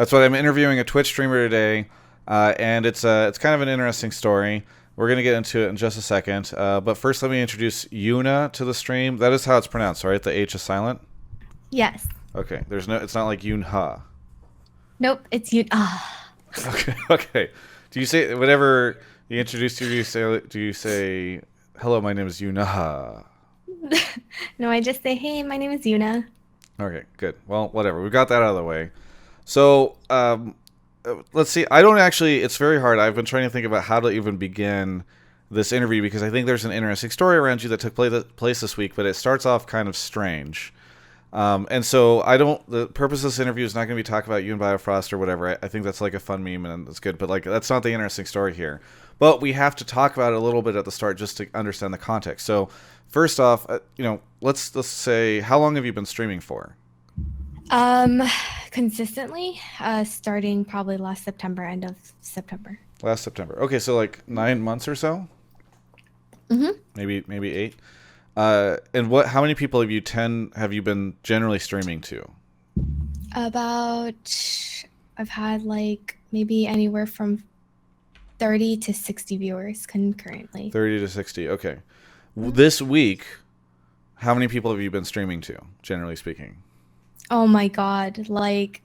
That's what I'm interviewing a Twitch streamer today, and it's kind of an interesting story. We're gonna get into it in just a second, but first let me introduce Yuna to the stream. That is how it's pronounced, right? The H is silent. Yes. Okay, it's not like Yunha. Nope, it's you. Ah. Okay, okay. Do you say whatever you introduce you? Do you say hello? My name is Yuna. No, I just say, hey, my name is Yuna. Okay, good. Well, whatever. We got that out of the way. So, let's see. I don't actually. It's very hard. I've been trying to think about how to even begin this interview because I think there's an interesting story around you that took place this week, but it starts off kind of strange. And so I don't. The purpose of this interview is not going to be talking about you and Biofrost or whatever. I think that's like a fun meme and it's good, but like that's not the interesting story here. But we have to talk about it a little bit at the start just to understand the context. So, first off, let's say how long have you been streaming for? Um, Consistently, starting probably last September, end of September. Last September. Okay, so like 9 months or so, Mm-hmm. maybe eight. And what? How many people have you been generally streaming to? About, I've had like maybe anywhere from 30 to 60 viewers concurrently. 30 to 60. Okay. Mhm. This week, how many people have you been streaming to, generally speaking? Oh my God. Like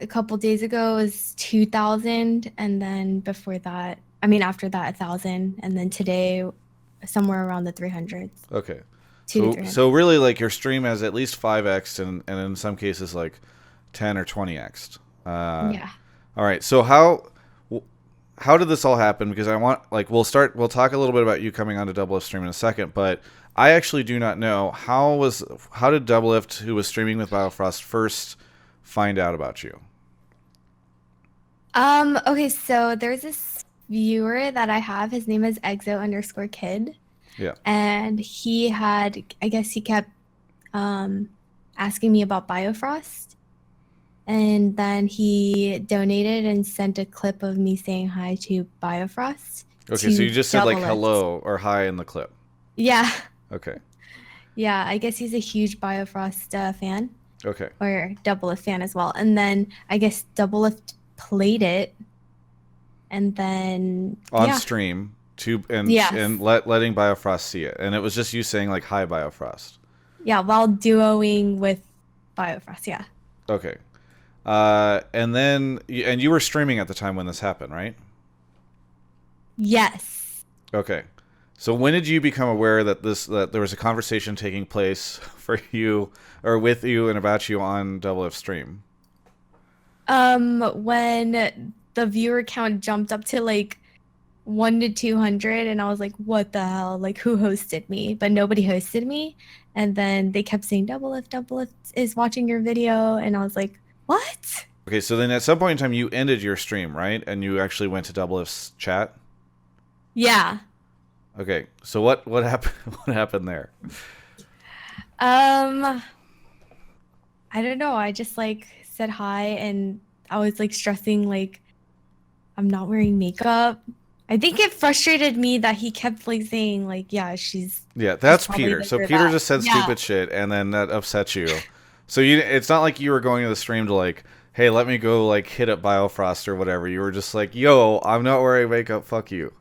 a couple days ago was 2,000. And then before that, I mean, after that, 1,000. And then today, somewhere around the 300s, Okay. two to So 300. so really, like your stream has at least 5x and in some cases like 10 or 20x. Yeah. All right. So how did this all happen? Because I want like we'll talk a little bit about you coming onto Doublelift stream in a second, but I actually do not know how did Doublelift, who was streaming with Biofrost, first find out about you? Okay, so there's this viewer that I have. His name is exo_kid. Yeah. And I guess he kept um asking me about Biofrost. And then he donated and sent a clip of me saying hi to Biofrost Okay. So to you just said like Doublelift. hello or hi in the clip. Yeah. Okay. Yeah, I guess he's a huge Biofrost fan Okay. or Doublelift fan as well. And then I guess Doublelift played it and then On yeah. stream Yes. and letting Biofrost see it, and it was just you saying like hi Biofrost. Yeah, while duoing with Biofrost, yeah. Okay. And then and you were streaming at the time when this happened, right? Yes. Okay. So when did you become aware that there was a conversation taking place for you or with you and about you on Double F stream? When the viewer count jumped up to like 1 to 200, and I was like, what the hell? Like, who hosted me? But nobody hosted me. And then they kept saying, Doublelift is watching your video. And I was like, what? Okay, so then at some point in time you ended your stream, right? And you actually went to Double F's chat. Yeah. Okay, so what happened? What happened there? Um, I don't know. I just like said hi, and I was like stressing, like, I'm not wearing makeup. I think it frustrated me that he kept like saying, like, yeah, Yeah, she's that's probably Peter. gonna So wear Peter that. just said Yeah. stupid shit, and then that upset you. So it's not like you were going to the stream to like, hey, let me go like hit up Biofrost or whatever. You were just like, yo, I'm not wearing makeup. Fuck you.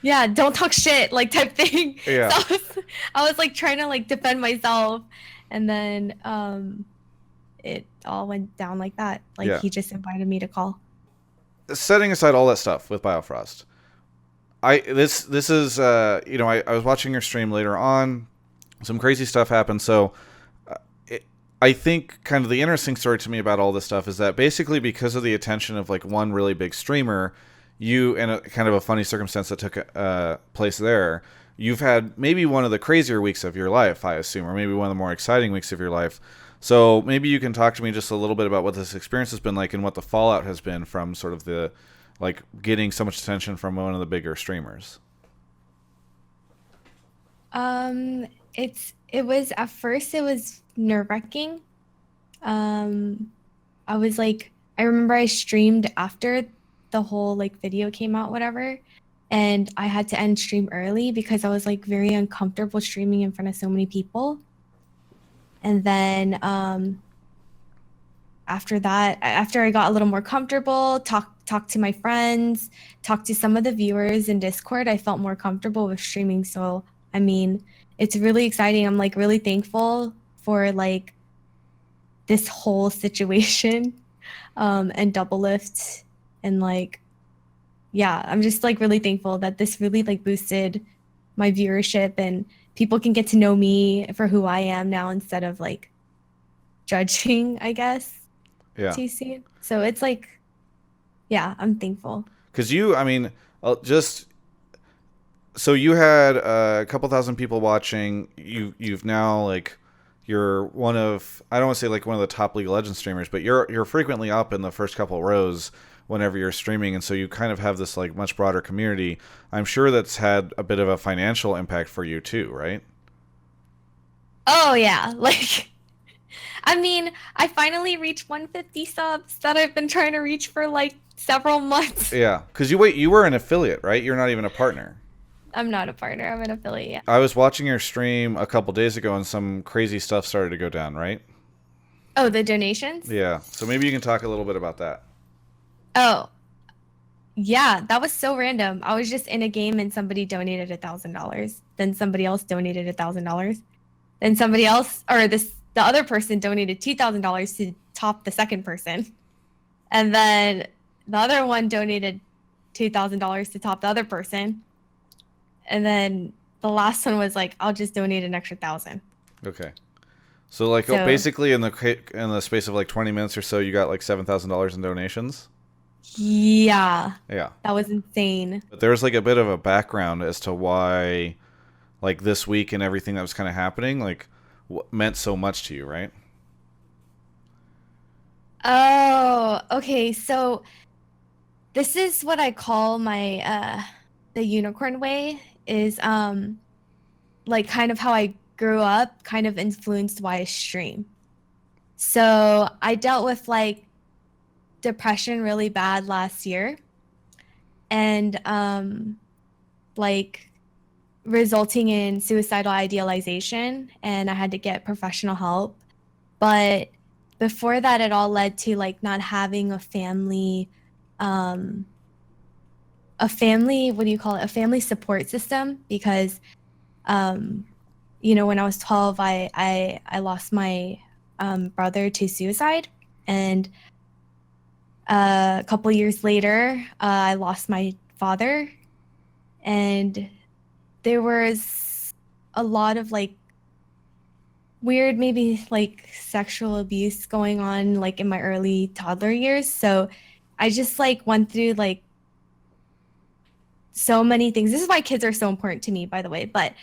Yeah, don't talk shit, like type thing. So Yeah. I was like trying to like defend myself, and then it all went down like that. Like Yeah. he just invited me to call. Setting aside all that stuff with Biofrost, this is I was watching your stream later on. Some crazy stuff happened. So I think kind of the interesting story to me about all this stuff is that basically because of the attention of like one really big streamer, you and a kind of a funny circumstance that took place there, you've had maybe one of the crazier weeks of your life, I assume, or maybe one of the more exciting weeks of your life. So maybe you can talk to me just a little bit about what this experience has been like and what the fallout has been from sort of the like getting so much attention from one of the bigger streamers. Um, it was at first it was nerve-wracking. Um, I was like, I remember I streamed after the whole like video came out, whatever, and I had to end stream early because I was like very uncomfortable streaming in front of so many people. And then after that, after I got a little more comfortable, talk to my friends, talk to some of the viewers in Discord, I felt more comfortable with streaming. So, I mean, it's really exciting. I'm like really thankful for like this whole situation and Doublelift and like yeah, I'm just like really thankful that this really like boosted my viewership and people can get to know me for who I am now instead of like judging, I guess, Yeah. too soon. So it's like, yeah, I'm thankful. Because I mean, just so you had a couple thousand people watching. You've now like you're one of, I don't want to say like one of the top League of Legends streamers, but you're frequently up in the first couple rows whenever you're streaming, and so you kind of have this like much broader community. I'm sure that's had a bit of a financial impact for you too, right? Oh yeah, like I mean, I finally reached 150 subs that I've been trying to reach for like several months. Yeah, because you were an affiliate, right? You're not even a partner. I'm not a partner, I'm an affiliate. I was watching your stream a couple days ago, and some crazy stuff started to go down, right? Oh, the donations? Yeah. So maybe you can talk a little bit about that. Oh, yeah, that was so random. I was just in a game and somebody donated $1,000. Then somebody else donated $1,000. Then somebody else, or the other person donated $2,000 to top the second person. And then the other one donated $2,000 to top the other person. And then the last one was like, I'll just donate an extra 1,000. Okay. So like So basically in the space of like 20 minutes or so, you got like $7,000 in donations. yeah, Yeah. that was insane. But there's like a bit of a background as to why like this week and everything that was kind of happening like what meant so much to you, right? Oh, okay. So this is what I call my the unicorn way is like kind of how I grew up, kind of influenced why I stream. So I dealt with like depression really bad last year and like resulting in suicidal idealization and I had to get professional help. But before that it all led to like not having um a family, what do you call it? A family support system because um when I was 12 I lost my brother to suicide and a couple years later I lost my father and there was a lot of like weird maybe like sexual abuse going on like in my early toddler years, so I just like went through like so many things. This is why kids are so important to me, by the way, but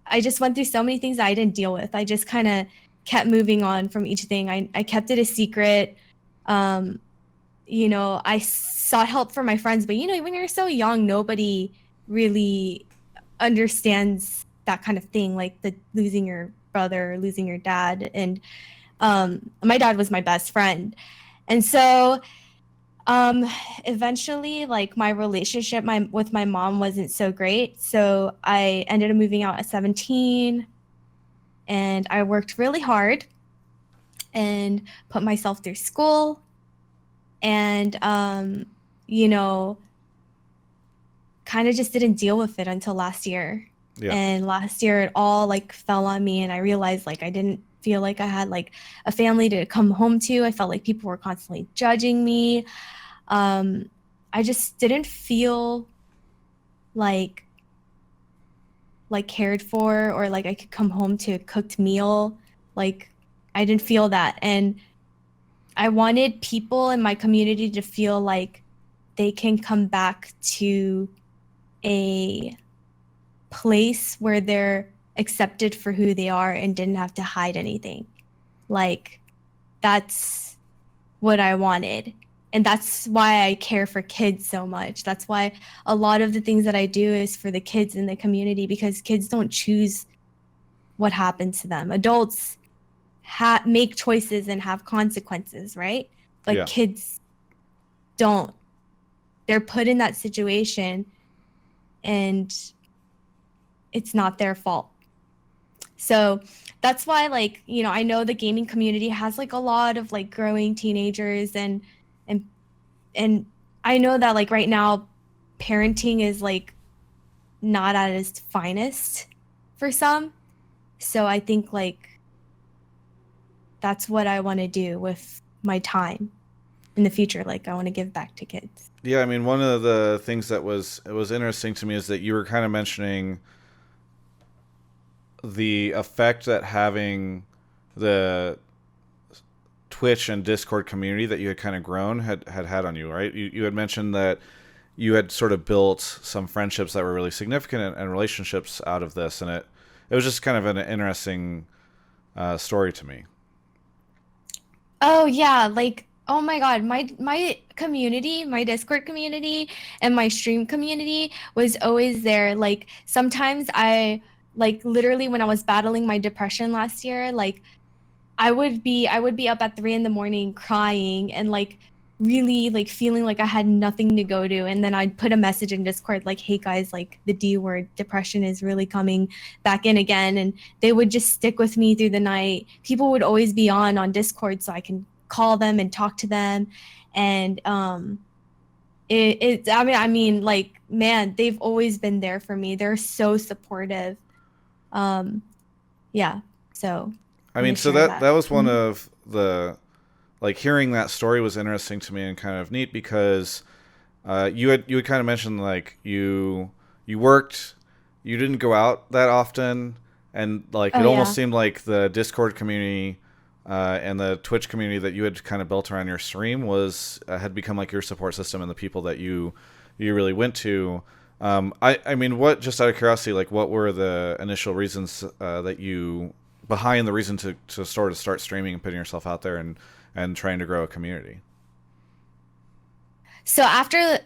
I just went through so many things that I didn't deal with. I just kind of kept moving on from each thing. I kept it a secret. um I sought help from my friends, but when you're so young nobody really understands that kind of thing, like the losing your brother, losing your dad. And my dad was my best friend. And so um eventually like my relationship with my mom wasn't so great. So I ended up moving out at 17 and I worked really hard and put myself through school and you know kind of just didn't deal with it until last year. Yeah. And last year it all like fell on me and I realized like I didn't feel like I had like a family to come home to. I felt like people were constantly judging me. um I just didn't feel like cared for or like I could come home to a cooked meal. Like I didn't feel that, and I wanted people in my community to feel like they can come back to a place where they're accepted for who they are and didn't have to hide anything. Like that's what I wanted. And that's why I care for kids so much. That's why a lot of the things that I do is for the kids in the community because kids don't choose what happens to them. Adults make choices and have consequences, right? But Yeah. kids don't. They're put in that situation and it's not their fault. So that's why, like, I know the gaming community has like a lot of like growing teenagers, and and I know that like right now parenting is like not at its finest for some. So I think like that's what I want to do with my time in the future. Like I want to give back to kids. Yeah, I mean, one of the things that was interesting to me is that you were kind of mentioning the effect that having the Twitch and Discord community that you had kind of grown had on you, right? You had mentioned that you had sort of built some friendships that were really significant, and relationships out of this, and it was just kind of an interesting story to me. Oh yeah, like oh my God, my community, my Discord community and my stream community was always there. Like sometimes like literally when I was battling my depression last year, like I would be up at 3 in the morning crying and like really like feeling like I had nothing to go to. And then I'd put a message in Discord like, hey guys, like the D word, depression is really coming back in again. And they would just stick with me through the night. People would always be on Discord so I can call them and talk to them. And I mean, like, man, they've always been there for me. They're so supportive. Um, yeah. So I I want mean, to so share that that. was one of the, like, hearing that story was interesting to me and kind of neat because you had kind of mentioned like you worked, you didn't go out that often, and like Oh it almost yeah. seemed like the Discord community and the Twitch community that you had kind of built around your stream was had become like your support system and the people that you really went to. I mean, what, just out of curiosity, like what were the initial reasons that you behind the reason to start streaming and putting yourself out there and trying to grow a community? So after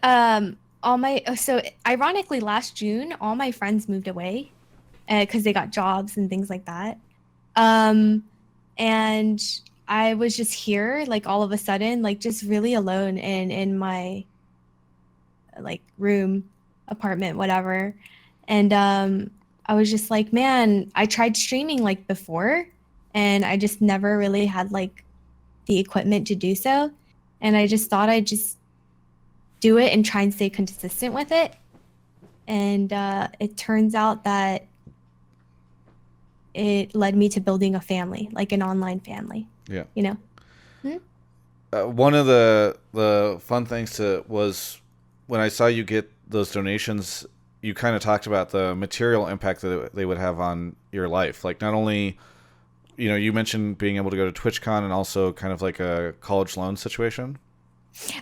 so ironically last June all my friends moved away because they got jobs and things like that. Um and I was just here like all of a sudden like just really alone in my like room, apartment, whatever. And I was just like, man, I tried streaming like before and I just never really had like the equipment to do so. And I just thought I'd just do it and try and stay consistent with it. And it turns out that it led me to building a family, like an online family, Yeah. you know? Hmm? One of the fun things to was when I saw you get those donations, you kind of talked about the material impact that they would have on your life. Like, not only, you mentioned being able to go to TwitchCon and also kind of like a college loan situation.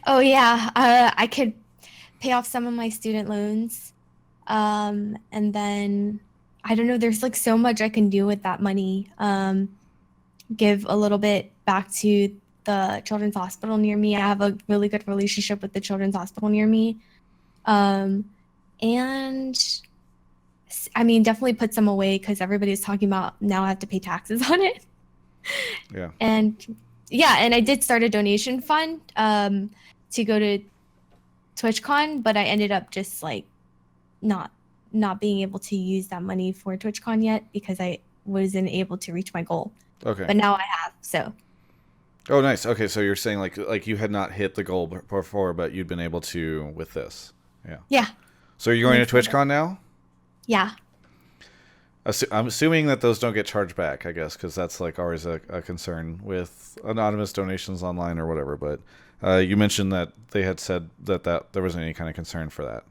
Oh, yeah. I could pay off some of my student loans. And then I don't know, there's like so much I can do with that money. Give a little bit back to the children's hospital near me. I have a really good relationship with the children's hospital near me. Um, and I mean, definitely put some away because everybody's talking about now I have to pay taxes on it. Yeah. And yeah, and I did start a donation fund to go to TwitchCon, but I ended up just like not not being able to use that money for TwitchCon yet because I wasn't able to reach my goal. Okay. But now I have. So Oh, nice. Okay, so you're saying like you had not hit the goal before, but you'd been able to with this. Yeah. yeah, So you're I'm going to excited. TwitchCon now? Yeah. I'm assuming that those don't get charged back, I guess, because that's like always a concern with anonymous donations online or whatever. But you mentioned that they had said that there wasn't any kind of concern for that.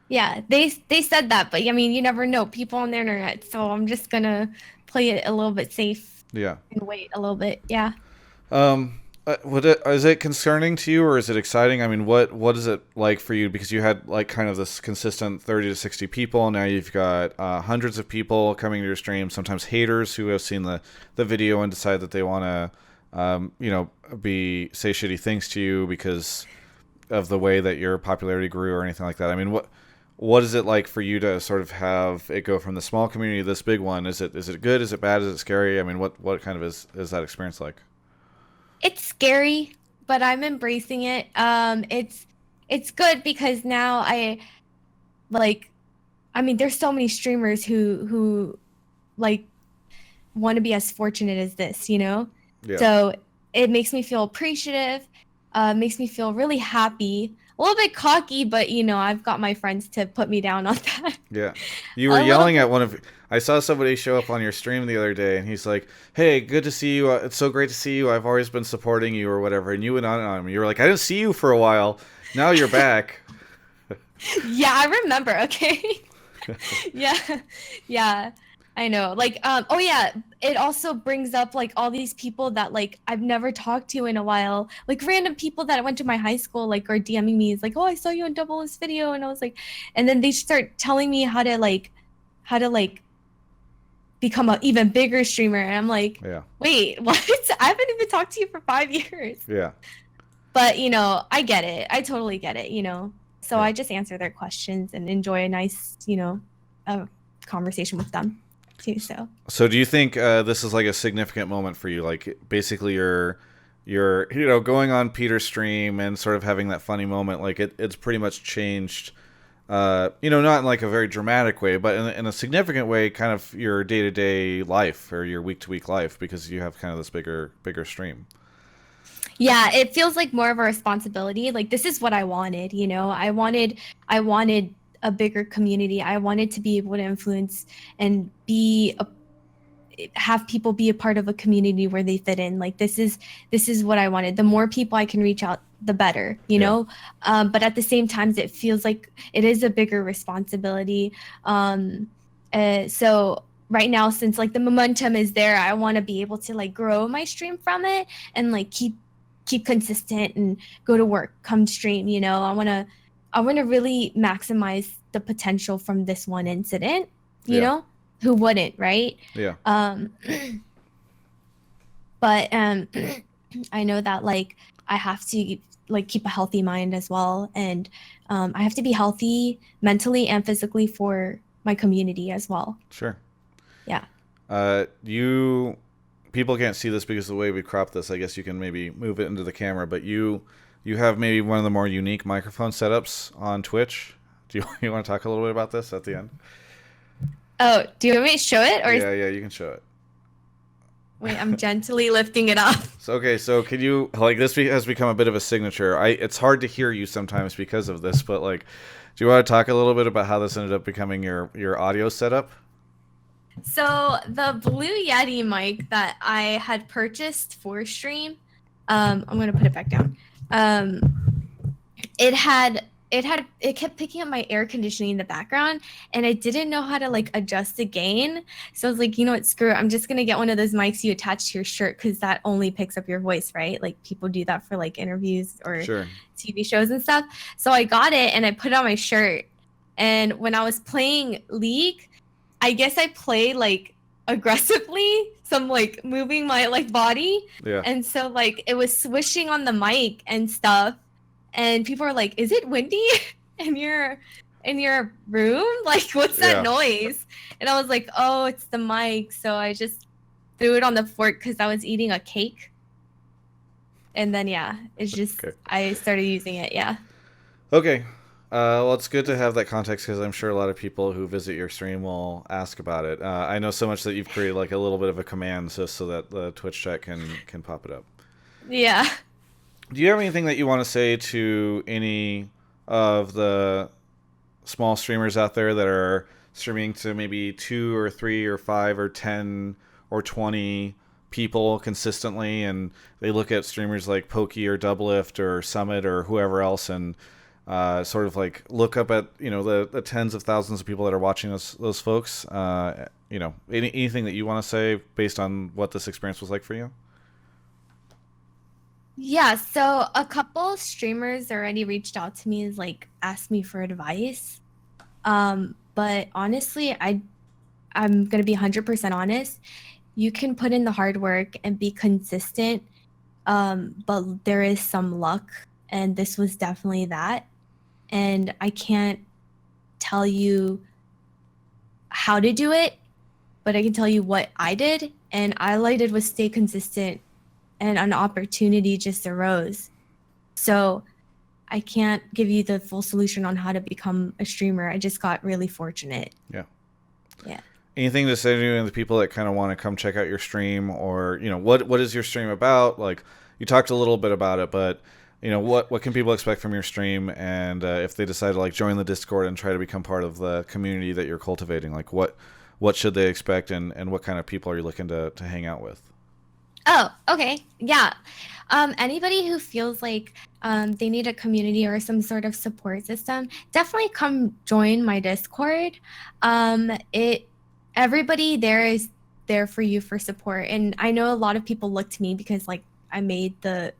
Yeah, they said that, but I mean, you never know. People on the internet, so I'm just gonna play it a little bit safe Yeah. and wait a little bit. Yeah. Is it concerning to you or is it exciting? I mean, what is it like for you? Because you had like kind of this consistent 30 to 60 people. Now you've got hundreds of people coming to your stream. Sometimes haters who have seen the video and decide that they want to, be say shitty things to you because of the way that your popularity grew or anything like that. I mean, what is it like for you to sort of have it go from the small community to this big one? Is it good? Is it bad? Is it scary? I mean, what kind of is that experience like? It's scary, but I'm embracing it. It's good because now like I mean, there's so many streamers who like want to be as fortunate as this, you know? Yeah. So it makes me feel appreciative, makes me feel really happy, a little bit cocky, but you know, I've got my friends to put me down on that. Yeah. You were A little yelling bit. at one of I saw somebody show up on your stream the other day and he's like, "Hey, good to see you. It's so great to see you. I've always been supporting you or whatever." And you went on and on. You were like, "I didn't see you for a while. Now you're back." Yeah, I remember. Okay. Yeah. Yeah. I know. Like, oh yeah, it also brings up like all these people that like I've never talked to in a while. Like random people that went to my high school like are DMing me. It's like, "Oh, I saw you on Doublelift's video." And I was like, and then they start telling me how to like become an even bigger streamer. And I'm like, Yeah. "Wait, what? I haven't even talked to you for 5 years." Yeah. But, you know, I get it. I totally get it, you know. So Yeah. I just answer their questions and enjoy a nice, you know, conversation with them too. So So do you think this is like a significant moment for you? Like basically you're going on Peter's stream and sort of having that funny moment. Like it's pretty much changed. Not in like a very dramatic way, but in a significant way, kind of your day to day life or your week to week life because you have kind of this bigger stream. yeah, it feels like more of a responsibility. Like this is what I wanted, you know. I wanted a bigger community. I wanted to be able to influence and have people be a part of a community where they fit in. Like this is what I wanted. The more people I can reach out, the better, you Yeah. know. But at the same time, it feels like it is a bigger responsibility. So right now, since like the momentum is there, I want to be able to like grow my stream from it and like keep consistent and go to work, come stream. You know, I want to really maximize the potential from this one incident. You Yeah. know, who wouldn't, right? Yeah. Um, but I know that like I have to like keep a healthy mind as well, and I have to be healthy mentally and physically for my community as well. Sure. Yeah. You people can't see this because of the way we crop this. I guess you can maybe move it into the camera, but you have maybe one of the more unique microphone setups on Twitch. Do you want to talk a little bit about this at the end? Oh, do you want me to show it or Yeah, you can show it. wait? I'm gently lifting it up. So okay, so can you like this has become a bit of a signature. It's hard to hear you sometimes because of this, but like, do you want to talk a little bit about how this ended up becoming your audio setup? So the Blue Yeti mic that I had purchased for stream, I'm gonna put it back down. It kept picking up my air conditioning in the background, and I didn't know how to like adjust the gain. So I was like, you know what, screw it. I'm just gonna get one of those mics you attach to your shirt because that only picks up your voice, right? Like people do that for like interviews or Sure. TV shows and stuff. So I got it and I put it on my shirt. And when I was playing League, I guess I played like aggressively, some like moving my like body. Yeah. And so like it was swishing on the mic and stuff. And people are like, "Is it windy in your room? Like what's Yeah. that noise?" And I was like, "Oh, it's the mic." So I just threw it on the fork because I was eating a cake. And then yeah, it's just Okay. I started using it. Yeah. Okay. Well, it's good to have that context because I'm sure a lot of people who visit your stream will ask about it. I know so much that you've created like a little bit of a command just so that the Twitch chat can pop it up. Yeah. Do you have anything that you want to say to any of the small streamers out there that are streaming to maybe 2 or 3 or 5 or 10 or 20 people consistently, and they look at streamers like Pokey or Doublelift or Summit or whoever else and sort of like look up at the tens of thousands of people that are watching those folks. Anything that you want to say based on what this experience was like for you? Yeah, so a couple streamers already reached out to me, like asked me for advice. But honestly, I'm gonna be 100% honest. You can put in the hard work and be consistent, but there is some luck, and this was definitely that. And I can't tell you how to do it, but I can tell you what I did, and all I did was stay consistent, and an opportunity just arose. So I can't give you the full solution on how to become a streamer. I just got really fortunate. Yeah. Yeah. anything to say to any of the people that kind of want to come check out your stream, or what is your stream about? Like, you talked a little bit about it, but what can people expect from your stream, and if they decide to like join the Discord and try to become part of the community that you're cultivating, like what should they expect, and what kind of people are you looking to hang out with? Oh, okay. Yeah. Anybody who feels like they need a community or some sort of support system, definitely come join my Discord. It Everybody there is there for you for support, and I know a lot of people look to me because like I made the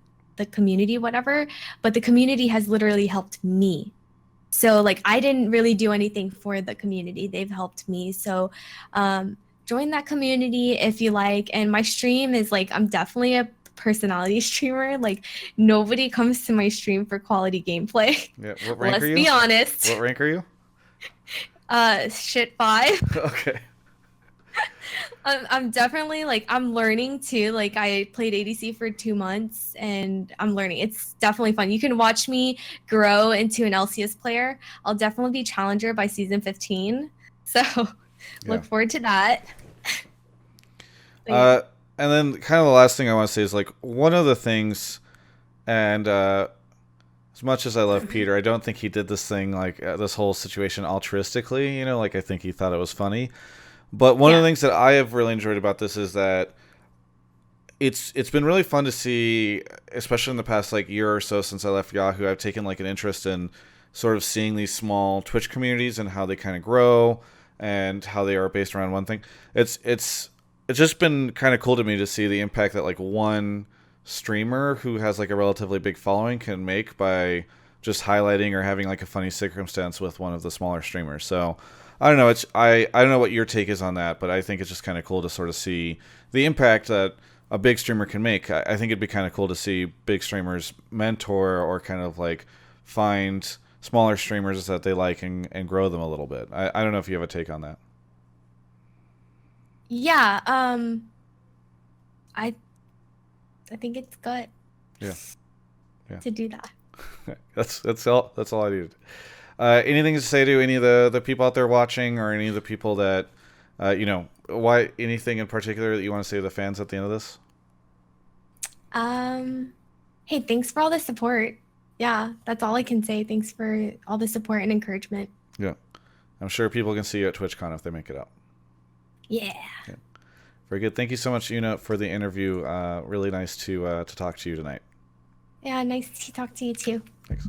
community whatever, but the community has literally helped me. So like I didn't really do anything for the community. They've helped me. So join that community if you like. And my stream is like I'm definitely a personality streamer. Like nobody comes to my stream for quality gameplay. Yeah, what rank are Let's you? be honest. What rank are you? Shit 5. Okay. I'm definitely like I'm learning too. Like I played ADC for 2 months and I'm learning. It's definitely fun. You can watch me grow into an LCS player. I'll definitely be challenger by season 15. So look forward to that. Yeah. And then kind of the last thing I want to say is like one of the things, and as much as I love Peter, I don't think he did this thing like this whole situation altruistically. Like I think he thought it was funny. But one of the things that I have really enjoyed about this is that it's been really fun to see, especially in the past like year or so since I left Yahoo. I've taken like an interest in sort of seeing these small Twitch communities and how they kind of grow and how they are based around one thing. It's just been kind of cool to me to see the impact that like one streamer who has like a relatively big following can make by just highlighting or having like a funny circumstance with one of the smaller streamers. So I don't know. I don't know what your take is on that, but I think it's just kind of cool to sort of see the impact that a big streamer can make. I think it'd be kind of cool to see big streamers mentor or kind of like find smaller streamers that they like and grow them a little bit. I don't know if you have a take on that. Yeah, I think it's good. Yeah. Yeah. To do that. That's all I needed. Anything to say to any of the people out there watching, or any of the people that why anything in particular that you want to say to the fans at the end of this? Hey, thanks for all the support. Yeah, that's all I can say. Thanks for all the support and encouragement. Yeah. I'm sure people can see you at TwitchCon if they make it out. Yeah. Very good. Thank you so much, Una, for the interview. Really nice to talk to you tonight. Yeah, nice to talk to you too. Thanks.